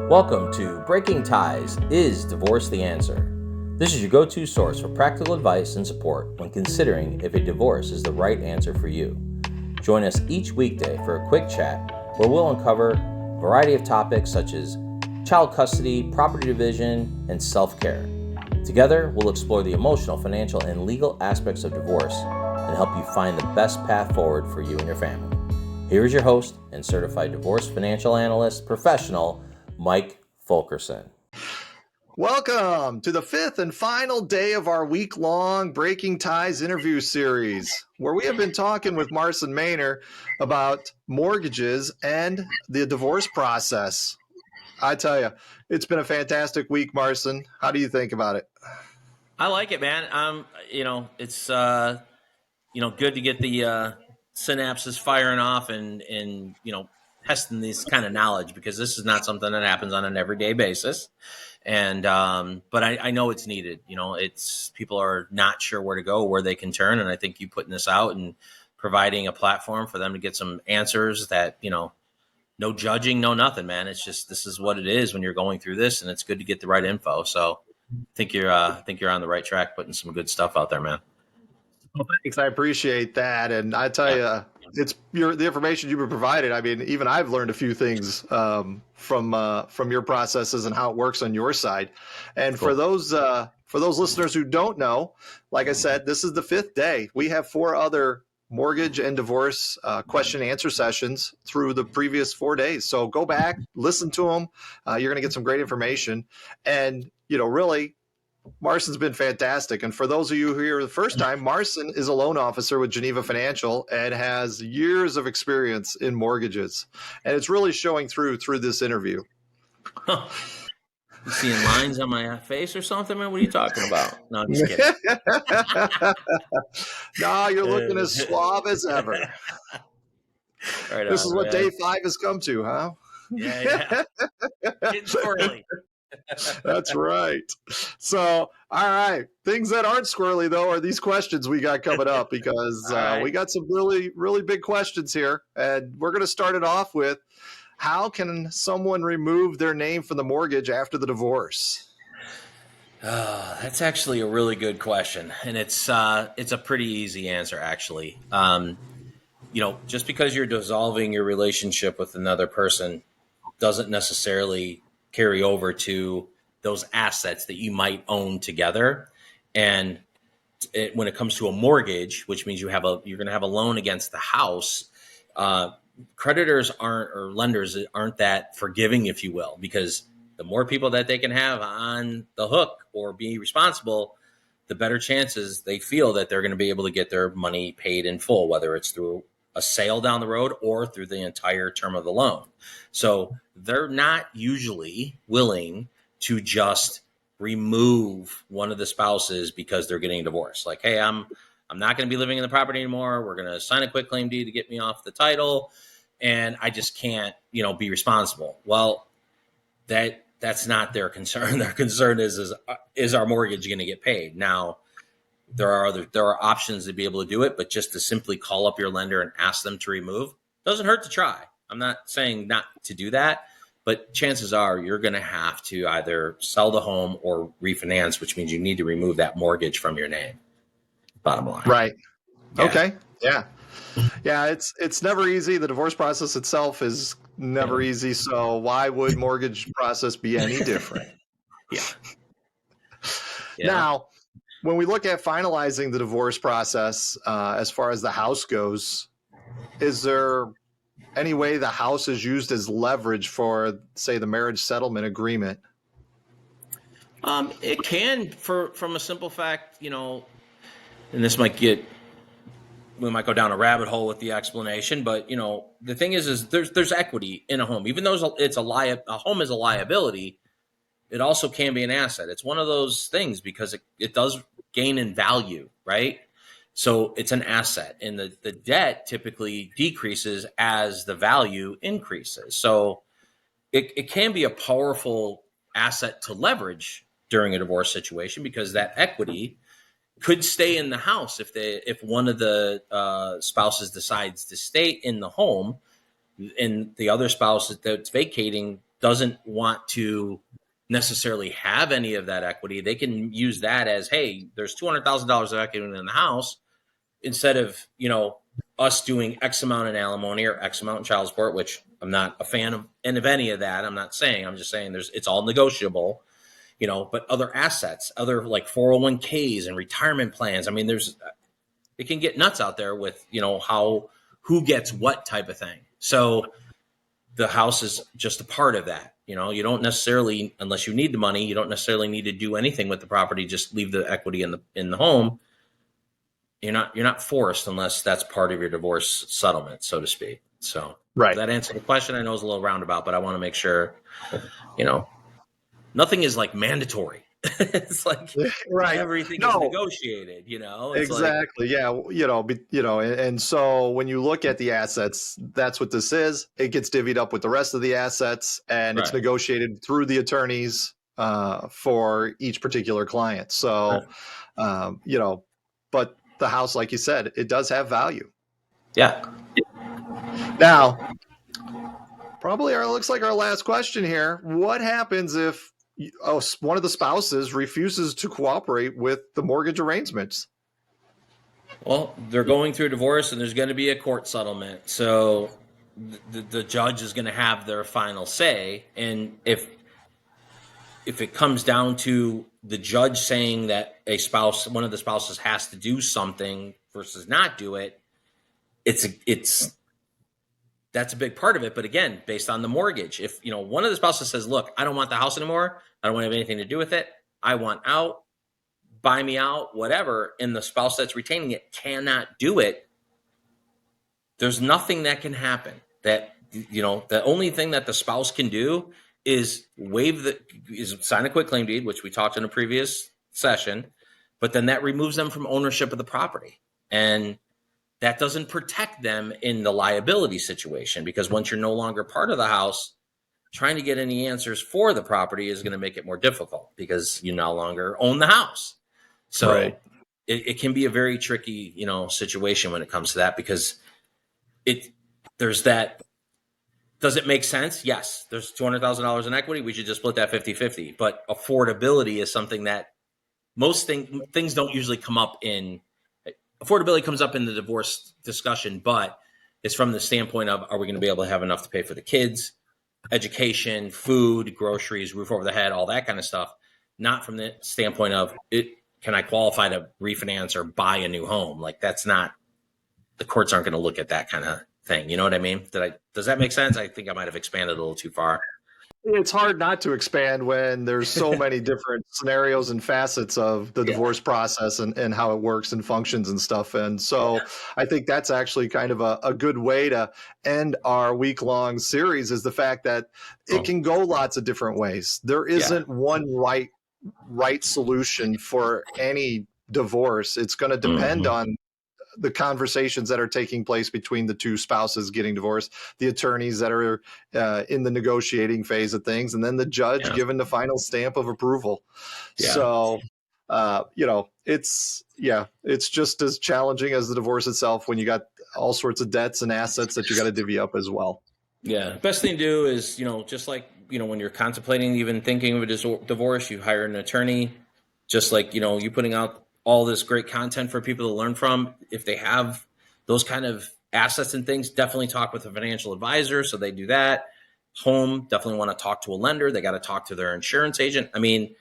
Welcome to Breaking Ties, Is Divorce the Answer? This is your go-to source for practical advice and support when considering if a divorce is the right answer for you. Join us each weekday for a quick chat where we'll uncover a variety of topics such as child custody, property division, and self-care. Together, we'll explore the emotional, financial, and legal aspects of divorce and help you find the best path forward for you and your family. Here is your host and Certified Divorce Financial Analyst professional, Mike Fulkerson. Welcome to the fifth and final day of our week-long Breaking Ties interview series, where we have been talking with Marson Maynor about mortgages and the divorce process. I tell you, it's been a fantastic week, Marson. How do you think about it? I like it, man. It's good to get the synapses firing off and testing this kind of knowledge, because this is not something that happens on an everyday basis. And but I know it's needed. It's people are not sure where to go, where they can turn, and I think you putting this out and providing a platform for them to get some answers that no judging, no nothing, man. It's just, this is what it is when you're going through this, and it's good to get the right info. So I think you're on the right track, putting some good stuff out there, man. Well, thanks. I appreciate that. And I tell you, it's the information you've been provided. I mean, even I've learned a few things from your processes and how it works on your side. And cool. For those listeners who don't know, like I said, this is the fifth day. We have 4 other mortgage and divorce question and answer sessions through the previous 4 days. So go back, listen to them. You're going to get some great information. And, really, Marson's been fantastic. And for those of you who are here the first time, Marson is a loan officer with Geneva Financial and has years of experience in mortgages. And it's really showing through this interview. Huh. You seeing lines on my face or something, man? What are you talking about? No, I'm just kidding. No, you're looking as suave as ever. Right this is what day 5 has come to, huh? Yeah. Getting squirrely. That's right. So, all right. Things that aren't squirrely, though, are these questions we got coming up, because we got some really, really big questions here. And we're going to start it off with, how can someone remove their name from the mortgage after the divorce? That's actually a really good question. And it's a pretty easy answer, actually. Just because you're dissolving your relationship with another person doesn't necessarily carry over to those assets that you might own together. And when it comes to a mortgage, which means you're going to have a loan against the house, creditors or lenders aren't that forgiving, if you will, because the more people that they can have on the hook or be responsible, the better chances they feel that they're going to be able to get their money paid in full, whether it's through a sale down the road or through the entire term of the loan. So they're not usually willing to just remove one of the spouses because they're getting divorced. Like, hey, I'm not going to be living in the property anymore. We're going to sign a quitclaim deed to get me off the title, and I just can't, be responsible. Well, that's not their concern. Their concern is our mortgage going to get paid? Now, there are options to be able to do it, but just to simply call up your lender and ask them to remove doesn't hurt to try. I'm not saying not to do that, but chances are you're going to have to either sell the home or refinance, which means you need to remove that mortgage from your name. Bottom line. Right. Yeah. Okay. Yeah. Yeah. It's never easy. The divorce process itself is never easy. So why would mortgage process be any different? Yeah. Now, when we look at finalizing the divorce process, as far as the house goes, is there any way the house is used as leverage for, say, the marriage settlement agreement? It can, from a simple fact, and this we might go down a rabbit hole with the explanation, but the thing is there's equity in a home, even though a home is a liability. It also can be an asset. It's one of those things because it does gain in value, right? So it's an asset, and the debt typically decreases as the value increases. So it can be a powerful asset to leverage during a divorce situation, because that equity could stay in the house if one of the spouses decides to stay in the home, and the other spouse that's vacating doesn't want to necessarily have any of that equity, they can use that as, hey, there's $200,000 of equity in the house. Instead of, us doing X amount in alimony or X amount in child support, which I'm not a fan of any of that. I'm just saying it's all negotiable, but other assets, other like 401ks and retirement plans. I mean, it can get nuts out there with, who gets what type of thing. So the house is just a part of that. You don't necessarily, unless you need the money, you don't necessarily need to do anything with the property. Just leave the equity in the home. You're not forced unless that's part of your divorce settlement, so to speak. So Right. that answer the question. I know it's a little roundabout, but I want to make sure, nothing is like mandatory. It's like Right. everything is negotiated, It's exactly. And so when you look at the assets, that's what this is. It gets divvied up with the rest of the assets, and it's negotiated through the attorneys for each particular client. So, but the house, like you said, it does have value. Yeah. Now, probably looks like our last question here. What happens if one of the spouses refuses to cooperate with the mortgage arrangements? Well, they're going through a divorce and there's going to be a court settlement. So the judge is going to have their final say. And if it comes down to the judge saying that one of the spouses has to do something versus not do it, that's a big part of it. But again, based on the mortgage, if one of the spouses says, look, I don't want the house anymore, I don't want to have anything to do with it, I want out, buy me out, whatever, and the spouse that's retaining it cannot do it, there's nothing that can happen. That the only thing that the spouse can do is sign a quitclaim deed, which we talked in a previous session, but then that removes them from ownership of the property. And that doesn't protect them in the liability situation, because once you're no longer part of the house, trying to get any answers for the property is going to make it more difficult because you no longer own the house. So it can be a very tricky, situation when it comes to that, because there's that. Does it make sense? Yes. There's $200,000 in equity. We should just split that 50-50. But affordability is something that most things don't usually come up in. Affordability comes up in the divorce discussion, but it's from the standpoint of, are we going to be able to have enough to pay for the kids, education, food, groceries, roof over the head, all that kind of stuff. Not from the standpoint of, can I qualify to refinance or buy a new home? Like, that's not, the courts aren't going to look at that kind of thing. You know what I mean? Does that make sense? I think I might have expanded a little too far. It's hard not to expand when there's so many different scenarios and facets of the divorce process and how it works and functions and stuff. And so I think that's actually kind of a good way to end our week-long series, is the fact that it can go lots of different ways. There isn't one right solution for any divorce. It's going to depend on the conversations that are taking place between the two spouses getting divorced, the attorneys that are in the negotiating phase of things, and then the judge giving the final stamp of approval. So, it's just as challenging as the divorce itself when you got all sorts of debts and assets that you got to divvy up as well. Yeah. Best thing to do is, just like, when you're contemplating, even thinking of a divorce, you hire an attorney, just like, you putting out all this great content for people to learn from. If they have those kind of assets and things, definitely talk with a financial advisor. So they do that. Home, definitely want to talk to a lender. They got to talk to their insurance agent. I mean,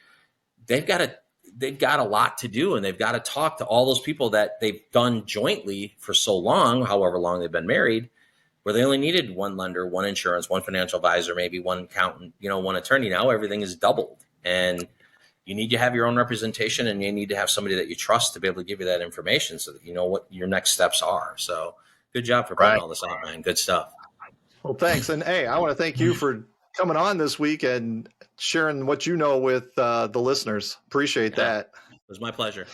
they've got a lot to do, and they've got to talk to all those people that they've done jointly for so long, however long they've been married, where they only needed one lender, one insurance, one financial advisor, maybe one accountant, one attorney. Now everything is doubled, and you need to have your own representation, and you need to have somebody that you trust to be able to give you that information so that you know what your next steps are. So good job for putting all this out, man. Good stuff. Well, thanks. And hey, I want to thank you for coming on this week and sharing what you know with the listeners. Appreciate that. It was my pleasure.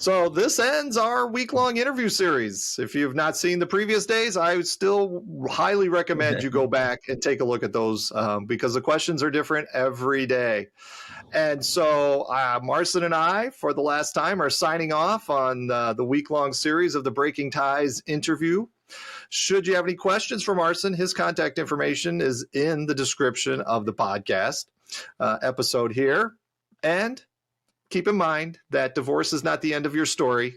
So this ends our week-long interview series. If you've not seen the previous days, I still highly recommend you go back and take a look at those because the questions are different every day. And so Marson and I, for the last time, are signing off on the week-long series of the Breaking Ties interview. Should you have any questions for Marson, his contact information is in the description of the podcast episode here. And keep in mind that divorce is not the end of your story.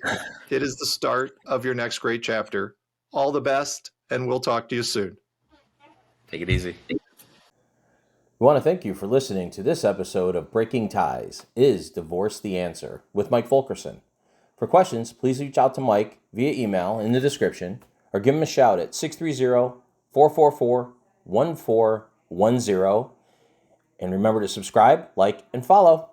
It is the start of your next great chapter. All the best, and we'll talk to you soon. Take it easy. We want to thank you for listening to this episode of Breaking Ties, Is Divorce the Answer? With Mike Fulkerson. For questions, please reach out to Mike via email in the description or give him a shout at 630-444-1410. And remember to subscribe, like, and follow.